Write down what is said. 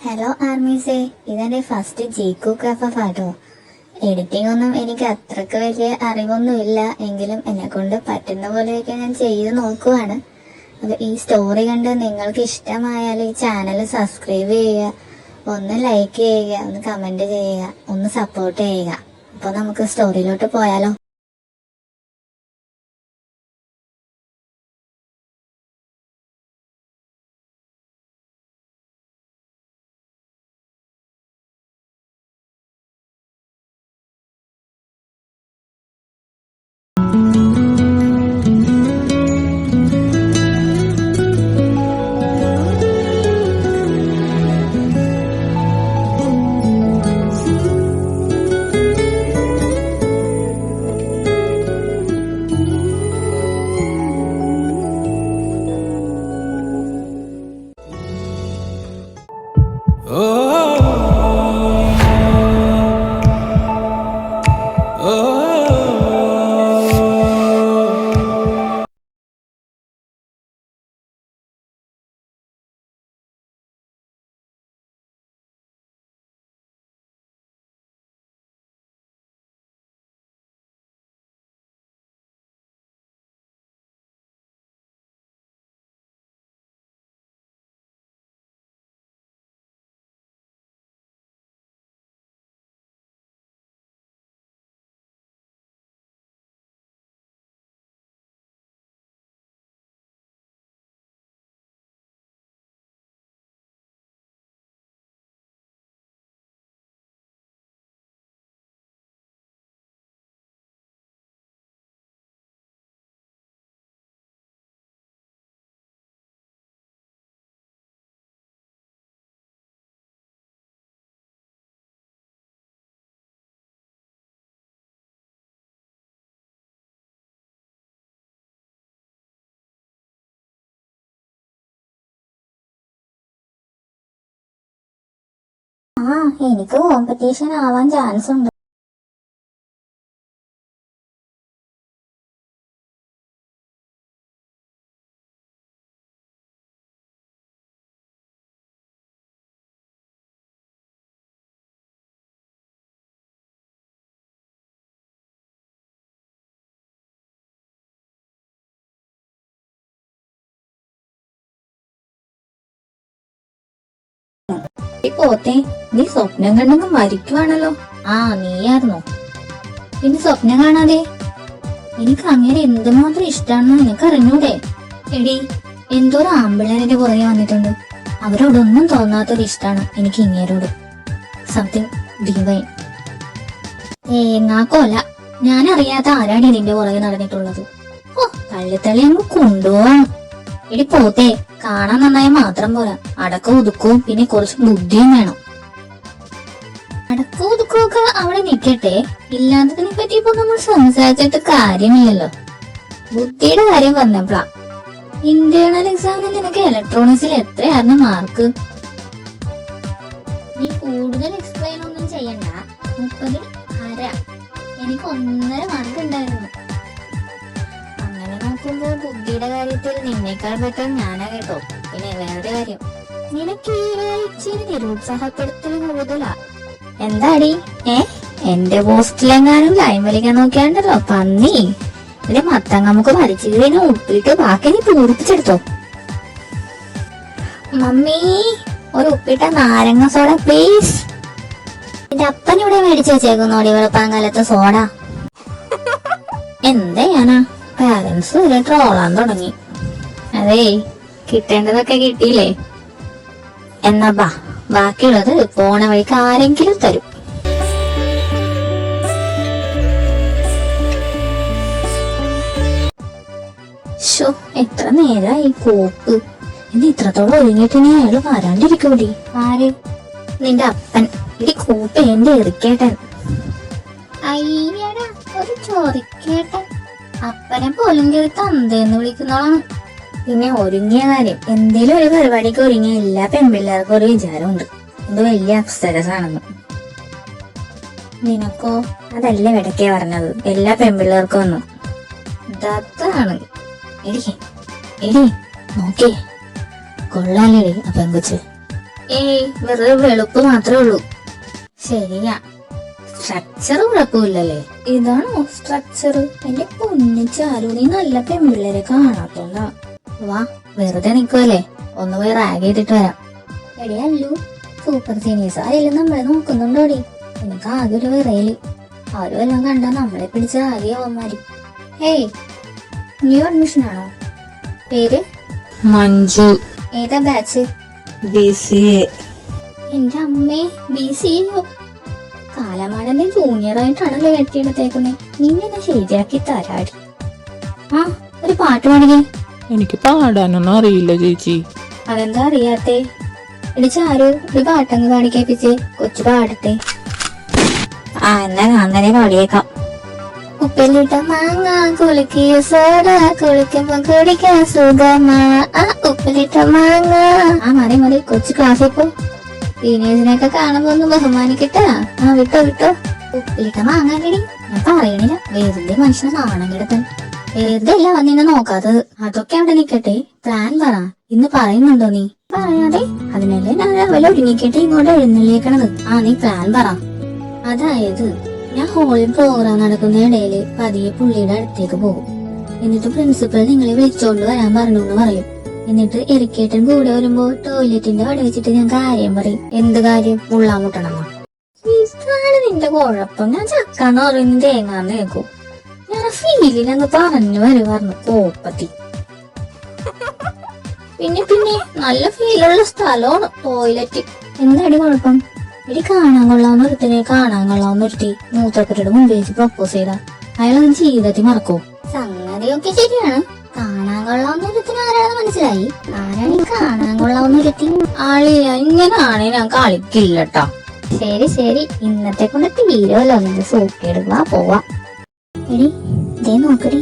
Hello ആർമീസേ, ഇതെന്റെ first ജീക്കു കഫാട്ടോ. Editing ഒന്നും എനിക്ക് അത്രക്ക് വലിയ അറിവൊന്നുമില്ല, എങ്കിലും എന്നെ കൊണ്ട് പറ്റുന്ന പോലെയൊക്കെ ഞാൻ ചെയ്ത് നോക്കുവാണ്. അപ്പൊ ഈ സ്റ്റോറി കണ്ട് നിങ്ങൾക്ക് ഇഷ്ടമായാൽ ഈ ചാനൽ സബ്സ്ക്രൈബ് ചെയ്യുക, ഒന്ന് ലൈക്ക് ചെയ്യുക, ഒന്ന് കമന്റ് ചെയ്യുക, ഒന്ന് സപ്പോർട്ട് ചെയ്യുക. അപ്പൊ നമുക്ക് സ്റ്റോറിയിലോട്ട് പോയാലോ. എനിക്ക് കോമ്പറ്റീഷൻ ആവാൻ ചാൻസ് ഉണ്ട്. പോത്തെ, നീ സ്വപ്നം കണ്ടങ്ങ് മരിക്കുവാണല്ലോ. നീയായിരുന്നോ? പിന്നെ സ്വപ്നം കാണാതെ എനിക്ക് അങ്ങനെ എന്തുമാത്രം ഇഷ്ടാണെന്ന് നിനക്ക് അറിഞ്ഞൂടെ? എടി, എന്തോരം ആമ്പിള്ളേരെ പുറകെ വന്നിട്ടുണ്ട്. അവരോടൊന്നും തോന്നാത്തൊരു ഇഷ്ടാണ് എനിക്ക് ഇങ്ങേരോട്. Something divine. എന്നാക്കോല്ല, ഞാനറിയാത്ത ആരാണ് ഇതിന്റെ പുറകെ നടന്നിട്ടുള്ളത്. തള്ളി അങ്ങ് കൊണ്ടുപോവാണ്. എടി പോത്തെ, കാണാൻ നന്നായി മാത്രം പോരാ, അടക്കവും ഒതുക്കവും പിന്നെ കുറച്ച് ബുദ്ധിയും വേണം. അടക്കവും ഒതുക്കവും ഒക്കെ അവിടെ നിക്കട്ടെ, ഇല്ലാത്തതിനെ പറ്റി ഇപ്പൊ നമ്മൾ സംസാരിച്ചിട്ട് കാര്യമില്ലല്ലോ. ബുദ്ധിയുടെ കാര്യം പറഞ്ഞപ്പോഴാ, ഇന്റേണൽ എക്സാമിന് നിനക്ക് ഇലക്ട്രോണിക്സിൽ എത്രയായിരുന്നു മാർക്ക്? നീ കൂടുതൽ എക്സ്പ്ലെയിൻ ഒന്നും ചെയ്യണ്ട. 30 അര. എനിക്ക് 1.5 മാർക്ക് ഉണ്ടായിരുന്നു. ബുദ്ധിയുടെ കാര്യത്തിൽ നിന്നേക്കാൾ ബെറ്റർ ഞാനാ കേട്ടോ. പിന്നെ വേറെ കാര്യം, നിനക്ക് ഇച്ചിരി നിരുത്സാഹപ്പെടുത്തൽ കൂടുതലാ. എന്താടി? എന്റെ പോസ്റ്റിലെങ്ങാനും ലൈൻ വലിക്കാൻ നോക്കിയാണ്ടല്ലോ പന്നി. ഇതിന്റെ മത്തങ്ങ നമുക്ക് വലിച്ചു കഴിഞ്ഞാൽ ഉപ്പിട്ട് ബാക്കി നീ പൂരിപ്പിച്ചെടുത്തോ. മമ്മി, ഒരു ഉപ്പിട്ട നാരങ്ങ സോഡ പ്ലീസ്. എന്റെ അപ്പൻ ഇവിടെ മേടിച്ചു വെച്ചേക്കുന്നോടി വെളുപ്പാങ്കാലത്ത് സോഡ. എന്താ ഞാനാ, പാരന്റ്സ് വരെ ട്രോളാൻ തുടങ്ങി. അതേ, കിട്ടേണ്ടതൊക്കെ കിട്ടിയില്ലേ? എന്നാ ബാക്കിയുള്ളത് പോണ വഴിക്ക് ആരെങ്കിലും തരും. എത്ര നേരമായി കോപ്പ്. ഇനി ഇത്രത്തോളം ഒരുങ്ങിയിട്ട് നീ അയാള് വരാണ്ടിരിക്കൂടി. ആര്? നിന്റെ അപ്പൻ. ഇടി കോപ്പ് എന്റെ എറിക്കേട്ടൻ. അയ്യടാ, ഒരു ചോറിക്കേട്ടൻ. അപ്പനെ പോലും കേറി തന്തേന്ന് വിളിക്കുന്നോളാണ്. പിന്നെ ഒരുങ്ങിയ കാര്യം, എന്തേലും ഒരു പരിപാടിക്ക് ഒരുങ്ങിയ എല്ലാ പെൺപിള്ളേർക്കും ഒരു വിചാരമുണ്ട്, ഇത് വലിയ അപ്സരസാണെന്ന്. നിനക്കോ? അതല്ലേ ഇടയ്ക്കേ പറഞ്ഞത്, എല്ലാ പെൺപിള്ളേർക്കും ഒന്നും. ഇതാണ്. എടി നോക്കേ, കൊള്ളാലേടി ആ പെങ്കൊച്ച്. ഏയ് വെറുതെ വെളുപ്പ് മാത്രമേ ഉള്ളൂ. ശരിയാ, സ്ട്രക്ചർ കുഴപ്പമില്ലല്ലേ? ഇതാണോ സ്ട്രക്ചർ? എന്റെ പൊന്നിച്ചാലു, നീ നല്ല പെൺപിള്ളേരെ കാണാത്തോണ്ടാ. വാ, വെറുതെ നിക്കുവല്ലേ, ഒന്ന് പോയി റാഗ് ചെയ്തിട്ട് വരാം. എടി അല്ലു, സൂപ്പർ സീനിയേഴ്സ് ആരെങ്കിലും നമ്മളെ നോക്കുന്നുണ്ടോടി? എനിക്ക് ആകെ ഒരു വിറയല്. ആരും എല്ലാം കണ്ടാ നമ്മളെ പിടിച്ച് ആകെ അവന്മാരി. ഹേയ്, ന്യൂ അഡ്മിഷൻ ആണോ? പേര് മഞ്ജു. ഏതാ ബാച്ച്? BCA. എന്റെ അമ്മേ, BCA. കാലമാടന്റെ ജൂനിയർ ആയിട്ടാണല്ലോ കെട്ടിയെടുത്തേക്കുന്നേ. നിന്നെ ശരിയാക്കി തരാടി. ആ, ഒരു പാട്ട് പാടിക്കേ. എനിക്ക് പാടാനൊന്നും അറിയില്ല ചേച്ചി. അതെന്താ അറിയാത്തെ? ഇടിച്ചാരു ഒരു പാട്ടങ്ങ് പാടിക്കേപ്പിച്ച് കൊച്ചു പാടട്ടെ. ആ, എന്നാ അങ്ങനെ പാടിയേക്കാം. ഉപ്പിലിട്ട മാങ്ങ കുളിക്കിയ സോഡ, കുളിക്കുമ്പോ കുടിക്കാൻ സുഖമാ. ആ, ഉപ്പിലിട്ട മാങ്ങ. ആ, മതി കൊച്ചു ക്ലാസ്സിൽ പോ. സീനിയേഴ്സിനെയൊക്കെ കാണുമ്പോ ഒന്ന് ബഹുമാനിക്കട്ടാ. ആ, വിട്ടോ. ഉപ്പിലിട്ട മാങ്ങാടി ഞാൻ പറയണില്ല, വെറുതെ മനുഷ്യനെ നാണം കിടത്താൻ. വെറുതെ അല്ല വന്നിന്നെ നോക്കാത്തത്. അതൊക്കെ അവിടെ നിക്കട്ടെ, പ്ലാൻ പറ. ഇന്ന് പറയുന്നുണ്ടോ നീ? പറയാതെ അതിനല്ലേ ഞാൻ രാവിലെ ഒരുങ്ങിക്കിട്ട് ഇങ്ങോട്ട് എഴുന്നള്ളിയേക്കണത്. ആ, നീ പ്ലാൻ പറ. അതായത് ഞാൻ ഹോളിൽ പ്രോഗ്രാം നടക്കുന്ന ഇടയില് പതിയെ പുള്ളിയുടെ അടുത്തേക്ക് പോകും. എന്നിട്ട് പ്രിൻസിപ്പൽ നിങ്ങളെ വിളിച്ചോണ്ട് വരാൻ പറഞ്ഞു എന്ന് പറയും. എന്നിട്ട് എരിക്കേട്ടൻ കൂടെ വരുമ്പോ ടോയ്ലറ്റിന്റെ അവിടെ വെച്ചിട്ട് ഞാൻ കാര്യം പറയും. എന്ത് കാര്യം? മുള്ളാമുട്ടണമെന്നോ? ഇതാണ് നിന്റെ കുഴപ്പം. ഞാൻ ചക്കാന്ന് പറയുന്നത് തേങ്ങാന്ന് കേൾക്കും. ഞാൻ ഫീലിനങ്ങ് പറഞ്ഞു വരുവായിരുന്നു കോപ്പത്തി. പിന്നെ നല്ല ഫീലുള്ള സ്ഥലമാണ് ടോയ്ലറ്റ്. എന്താടി കുഴപ്പം? ഇടി കാണാൻ കൊള്ളാവുന്ന ഒരുത്തിനെ കാണാൻ കൊള്ളാവുന്ന ഒരുത്തി മൂത്രക്കുട്ടിയുടെ മുമ്പിൽ വെച്ച് പ്രപ്പോസ് ചെയ്ത അയാളത് ജീവിതത്തിൽ മറക്കോ? സംഗതിയൊക്കെ ശരിയാണ്. കാണാൻ കൊള്ളാവുന്ന ഒരുത്തിന് ആരാണെന്ന് മനസ്സിലായി. ആരാണ് ഈ കാണാൻ കൊള്ളാവുന്ന ഒരുത്തി? ആളിയ, ഇങ്ങനാണെ ഞാൻ കളിക്കില്ലട്ടാ. ശരി, ഇന്നത്തെ കൊണ്ട് തീരുമല്ലോ നിന്റെ സൂക്കേടുക. പോവാ. എടി, ദേ നോക്കടി,